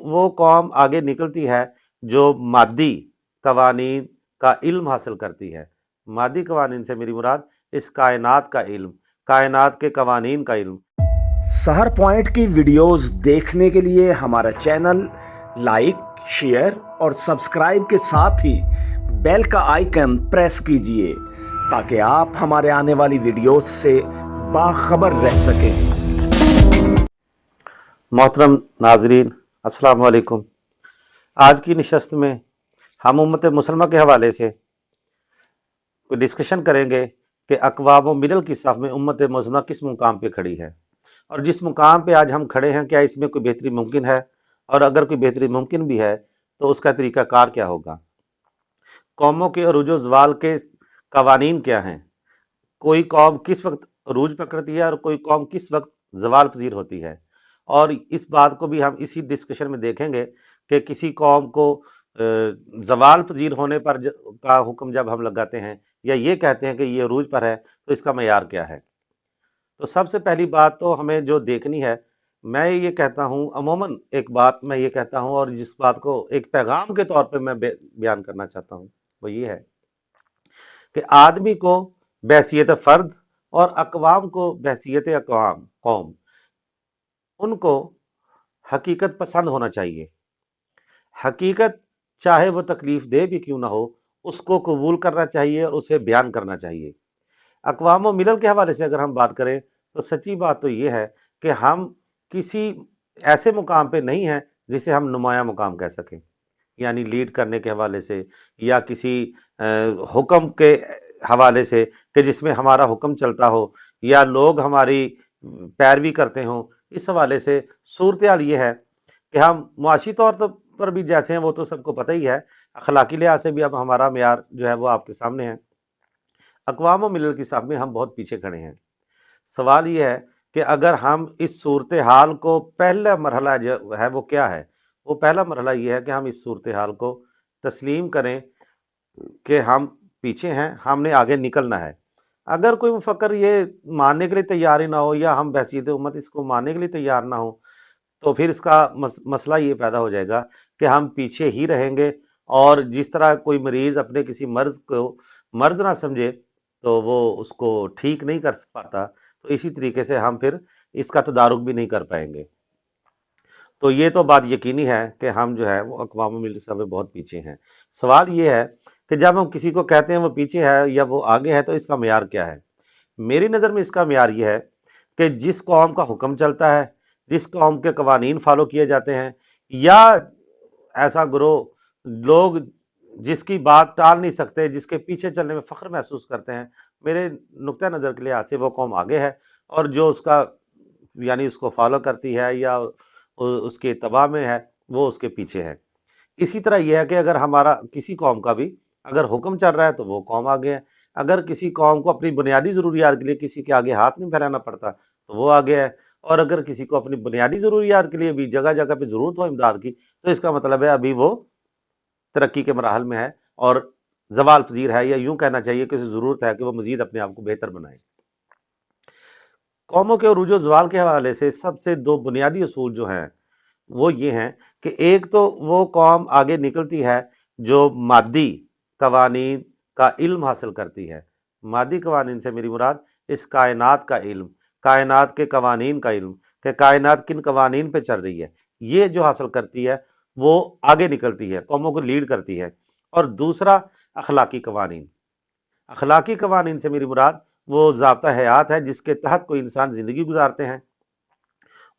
وہ قوم آگے نکلتی ہے جو مادی قوانین کا علم حاصل کرتی ہے۔ مادی قوانین سے میری مراد اس کائنات کا علم، کائنات کے قوانین کا علم۔ سحر پوائنٹ کی ویڈیوز دیکھنے کے لیے ہمارا چینل لائک، شیئر اور سبسکرائب کے ساتھ ہی بیل کا آئیکن پریس کیجئے تاکہ آپ ہمارے آنے والی ویڈیوز سے باخبر رہ سکیں۔ محترم ناظرین، السلام علیکم۔ آج کی نشست میں ہم امت مسلمہ کے حوالے سے کوئی ڈسکشن کریں گے کہ اقوام و ملل کی صف میں امت مسلمہ کس مقام پہ کھڑی ہے، اور جس مقام پہ آج ہم کھڑے ہیں کیا اس میں کوئی بہتری ممکن ہے، اور اگر کوئی بہتری ممکن بھی ہے تو اس کا طریقہ کار کیا ہوگا۔ قوموں کے عروج و زوال کے قوانین کیا ہیں، کوئی قوم کس وقت عروج پکڑتی ہے اور کوئی قوم کس وقت زوال پذیر ہوتی ہے، اور اس بات کو بھی ہم اسی ڈسکشن میں دیکھیں گے کہ کسی قوم کو زوال پذیر ہونے پر کا حکم جب ہم لگاتے ہیں یا یہ کہتے ہیں کہ یہ عروج پر ہے تو اس کا معیار کیا ہے۔ تو سب سے پہلی بات تو ہمیں جو دیکھنی ہے، میں یہ کہتا ہوں عموماً ایک بات میں یہ کہتا ہوں، اور جس بات کو ایک پیغام کے طور پہ میں بیان کرنا چاہتا ہوں، وہ یہ ہے کہ آدمی کو بحیثیت فرد اور اقوام کو بحیثیت قوم ان کو حقیقت پسند ہونا چاہیے۔ حقیقت چاہے وہ تکلیف دہ بھی کیوں نہ ہو، اس کو قبول کرنا چاہیے اور اسے بیان کرنا چاہیے۔ اقوام و ملل کے حوالے سے اگر ہم بات کریں تو سچی بات تو یہ ہے کہ ہم کسی ایسے مقام پہ نہیں ہیں جسے ہم نمایاں مقام کہہ سکیں، یعنی لیڈ کرنے کے حوالے سے یا کسی حکم کے حوالے سے کہ جس میں ہمارا حکم چلتا ہو یا لوگ ہماری پیروی کرتے ہوں۔ اس حوالے سے صورتحال یہ ہے کہ ہم معاشی طور پر بھی جیسے ہیں وہ تو سب کو پتہ ہی ہے، اخلاقی لحاظ سے بھی اب ہمارا معیار جو ہے وہ آپ کے سامنے ہے۔ اقوام و ملل کی صف میں ہم بہت پیچھے کھڑے ہیں۔ سوال یہ ہے کہ اگر ہم اس صورتحال کو پہلا مرحلہ جو ہے وہ کیا ہے، وہ پہلا مرحلہ یہ ہے کہ ہم اس صورتحال کو تسلیم کریں کہ ہم پیچھے ہیں، ہم نے آگے نکلنا ہے۔ اگر کوئی مفکر یہ ماننے کے لیے تیار ہی نہ ہو یا ہم بحیثیت امت اس کو ماننے کے لیے تیار نہ ہو تو پھر اس کا مسئلہ یہ پیدا ہو جائے گا کہ ہم پیچھے ہی رہیں گے، اور جس طرح کوئی مریض اپنے کسی مرض کو مرض نہ سمجھے تو وہ اس کو ٹھیک نہیں کر پاتا، تو اسی طریقے سے ہم پھر اس کا تدارک بھی نہیں کر پائیں گے۔ تو یہ تو بات یقینی ہے کہ ہم جو ہے وہ اقوام ملل سے بہت پیچھے ہیں۔ سوال یہ ہے کہ جب ہم کسی کو کہتے ہیں وہ پیچھے ہے یا وہ آگے ہے تو اس کا معیار کیا ہے؟ میری نظر میں اس کا معیار یہ ہے کہ جس قوم کا حکم چلتا ہے، جس قوم کے قوانین فالو کیے جاتے ہیں، یا ایسا گروہ لوگ جس کی بات ٹال نہیں سکتے، جس کے پیچھے چلنے میں فخر محسوس کرتے ہیں، میرے نقطہ نظر کے لحاظ سے وہ قوم آگے ہے، اور جو اس کا یعنی اس کو فالو کرتی ہے یا اس کے اتباع میں ہے وہ اس کے پیچھے ہے۔ اسی طرح یہ ہے کہ اگر ہمارا کسی قوم کا بھی اگر حکم چل رہا ہے تو وہ قوم آگے ہے، اگر کسی قوم کو اپنی بنیادی ضروریات کے لیے کسی کے آگے ہاتھ نہیں پھیلانا پڑتا تو وہ آگے ہے، اور اگر کسی کو اپنی بنیادی ضروریات کے لیے بھی جگہ جگہ پہ ضرورت ہو امداد کی تو اس کا مطلب ہے ابھی وہ ترقی کے مراحل میں ہے اور زوال پذیر ہے، یا یوں کہنا چاہیے کہ اسے ضرورت ہے کہ وہ مزید اپنے آپ کو بہتر بنائے۔ قوموں کے عروج و زوال کے حوالے سے سب سے دو بنیادی اصول جو ہیں وہ یہ ہیں کہ ایک تو وہ قوم آگے نکلتی ہے جو مادی قوانین کا علم حاصل کرتی ہے۔ مادی قوانین سے میری مراد اس کائنات کا علم، کائنات کے قوانین کا علم، کہ کائنات کن قوانین پہ چل رہی ہے، یہ جو حاصل کرتی ہے وہ آگے نکلتی ہے، قوموں کو لیڈ کرتی ہے۔ اور دوسرا اخلاقی قوانین۔ اخلاقی قوانین سے میری مراد وہ ضابطہ حیات ہے جس کے تحت کوئی انسان زندگی گزارتے ہیں،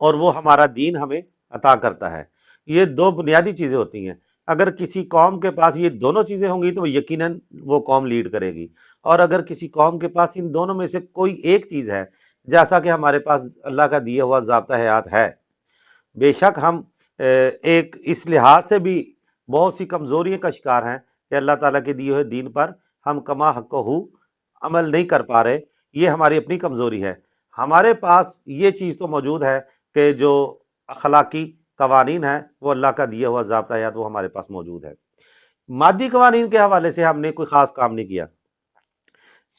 اور وہ ہمارا دین ہمیں عطا کرتا ہے۔ یہ دو بنیادی چیزیں ہوتی ہیں۔ اگر کسی قوم کے پاس یہ دونوں چیزیں ہوں گی تو یقیناً وہ قوم لیڈ کرے گی، اور اگر کسی قوم کے پاس ان دونوں میں سے کوئی ایک چیز ہے، جیسا کہ ہمارے پاس اللہ کا دیا ہوا ضابطہ حیات ہے، بے شک ہم ایک اس لحاظ سے بھی بہت سی کمزوریوں کا شکار ہیں کہ اللہ تعالیٰ کے دیے ہوئے دین پر ہم کما حق ہو عمل نہیں کر پا رہے، یہ ہماری اپنی کمزوری ہے۔ ہمارے پاس یہ چیز تو موجود ہے کہ جو اخلاقی قوانین ہیں وہ اللہ کا دیا ہوا ضابطہ حیات وہ ہمارے پاس موجود ہے۔ مادی قوانین کے حوالے سے ہم نے کوئی خاص کام نہیں کیا۔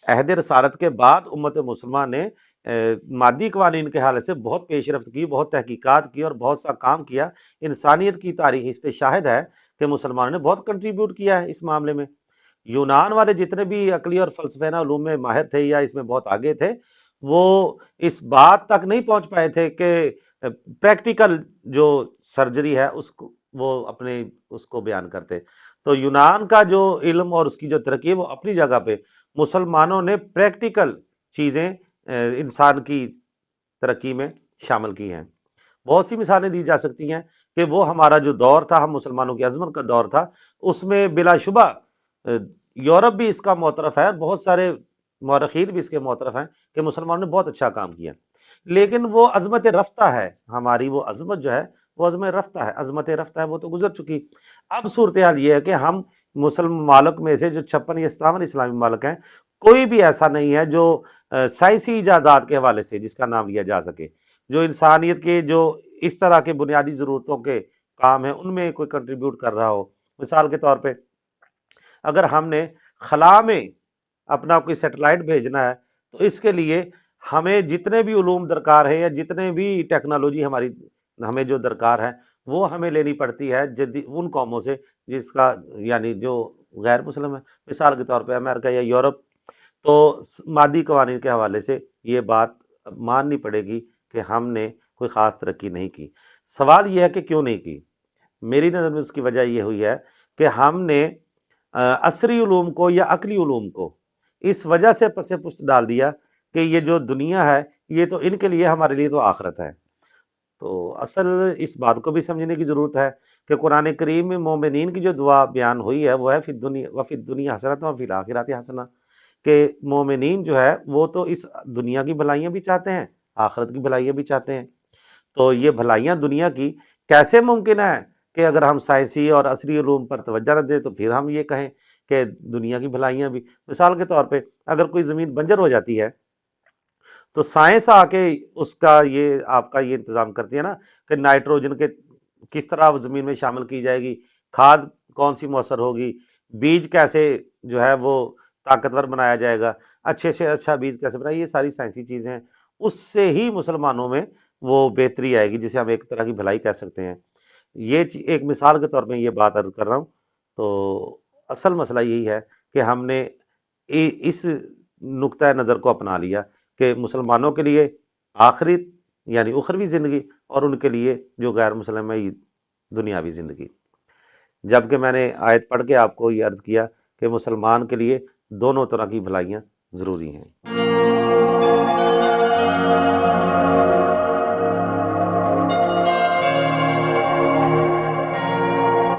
عہد رسالت کے بعد امت مسلمہ نے مادی قوانین کے حوالے سے بہت پیش رفت کی، بہت تحقیقات کی اور بہت سا کام کیا۔ انسانیت کی تاریخ اس پہ شاہد ہے کہ مسلمانوں نے بہت کنٹریبیوٹ کیا ہے اس معاملے میں۔ یونان والے جتنے بھی عقلی اور فلسفیانہ علوم میں ماہر تھے یا اس میں بہت آگے تھے، وہ اس بات تک نہیں پہنچ پائے تھے کہ پریکٹیکل جو سرجری ہے اس کو وہ اپنے اس کو بیان کرتے۔ تو یونان کا جو علم اور اس کی جو ترقی ہے وہ اپنی جگہ پہ، مسلمانوں نے پریکٹیکل چیزیں انسان کی ترقی میں شامل کی ہیں۔ بہت سی مثالیں دی جا سکتی ہیں کہ وہ ہمارا جو دور تھا، ہم مسلمانوں کی عظمت کا دور تھا، اس میں بلا شبہ یورپ بھی اس کا معترف ہے، بہت سارے مورخین بھی اس کے معترف ہیں کہ مسلمانوں نے بہت اچھا کام کیا، لیکن وہ عظمت رفتہ ہے ہماری، وہ عظمت جو ہے وہ عظمت رفتہ ہے، عظمت رفتہ ہے، وہ تو گزر چکی۔ اب صورتحال یہ ہے کہ ہم مسلم ممالک میں سے جو 56 یا 57 اسلامی ممالک ہیں، کوئی بھی ایسا نہیں ہے جو سائنسی ایجادات کے حوالے سے جس کا نام لیا جا سکے، جو انسانیت کے جو اس طرح کے بنیادی ضرورتوں کے کام ہیں ان میں کوئی کنٹریبیوٹ کر رہا ہو۔ مثال کے طور پہ اگر ہم نے خلا میں اپنا کوئی سیٹلائٹ بھیجنا ہے تو اس کے لیے ہمیں جتنے بھی علوم درکار ہے یا جتنے بھی ٹیکنالوجی ہماری ہمیں جو درکار ہے وہ ہمیں لینی پڑتی ہے ان قوموں سے جس کا یعنی جو غیر مسلم ہے، مثال کے طور پہ امریکہ یا یورپ۔ تو مادی قوانین کے حوالے سے یہ بات ماننی پڑے گی کہ ہم نے کوئی خاص ترقی نہیں کی۔ سوال یہ ہے کہ کیوں نہیں کی؟ میری نظر میں اس کی وجہ یہ ہوئی ہے کہ ہم نے عصری علوم کو یا عقلی علوم کو اس وجہ سے پس پشت ڈال دیا کہ یہ جو دنیا ہے یہ تو ان کے لیے، ہمارے لیے تو آخرت ہے۔ تو اصل اس بات کو بھی سمجھنے کی ضرورت ہے کہ قرآن کریم میں مومنین کی جو دعا بیان ہوئی ہے وہ ہے فی الدنیا حسنۃ وفی الآخرۃ حسنہ، کہ مومنین جو ہے وہ تو اس دنیا کی بھلائیاں بھی چاہتے ہیں، آخرت کی بھلائیاں بھی چاہتے ہیں۔ تو یہ بھلائیاں دنیا کی کیسے ممکن ہے کہ اگر ہم سائنسی اور عصری علوم پر توجہ نہ دیں تو پھر ہم یہ کہیں کہ دنیا کی بھلائیاں بھی؟ مثال کے طور پہ اگر کوئی زمین بنجر ہو جاتی ہے تو سائنس آ کے اس کا یہ آپ کا یہ انتظام کرتی ہے نا کہ نائٹروجن کے کس طرح وہ زمین میں شامل کی جائے گی، کھاد کون سی مؤثر ہوگی، بیج کیسے جو ہے وہ طاقتور بنایا جائے گا، اچھے سے اچھا بیج کیسے بنایا، یہ ساری سائنسی چیزیں ہیں۔ اس سے ہی مسلمانوں میں وہ بہتری آئے گی جسے ہم ایک طرح کی بھلائی کہہ سکتے ہیں۔ یہ ایک مثال کے طور پہ یہ بات عرض کر رہا ہوں۔ تو اصل مسئلہ یہی ہے کہ ہم نے اس نقطۂ نظر کو اپنا لیا کہ مسلمانوں کے لیے آخرت یعنی اخروی زندگی اور ان کے لیے جو غیر مسلم ہے دنیاوی زندگی، جبکہ میں نے آیت پڑھ کے آپ کو یہ عرض کیا کہ مسلمان کے لیے دونوں طرح کی بھلائیاں ضروری ہیں۔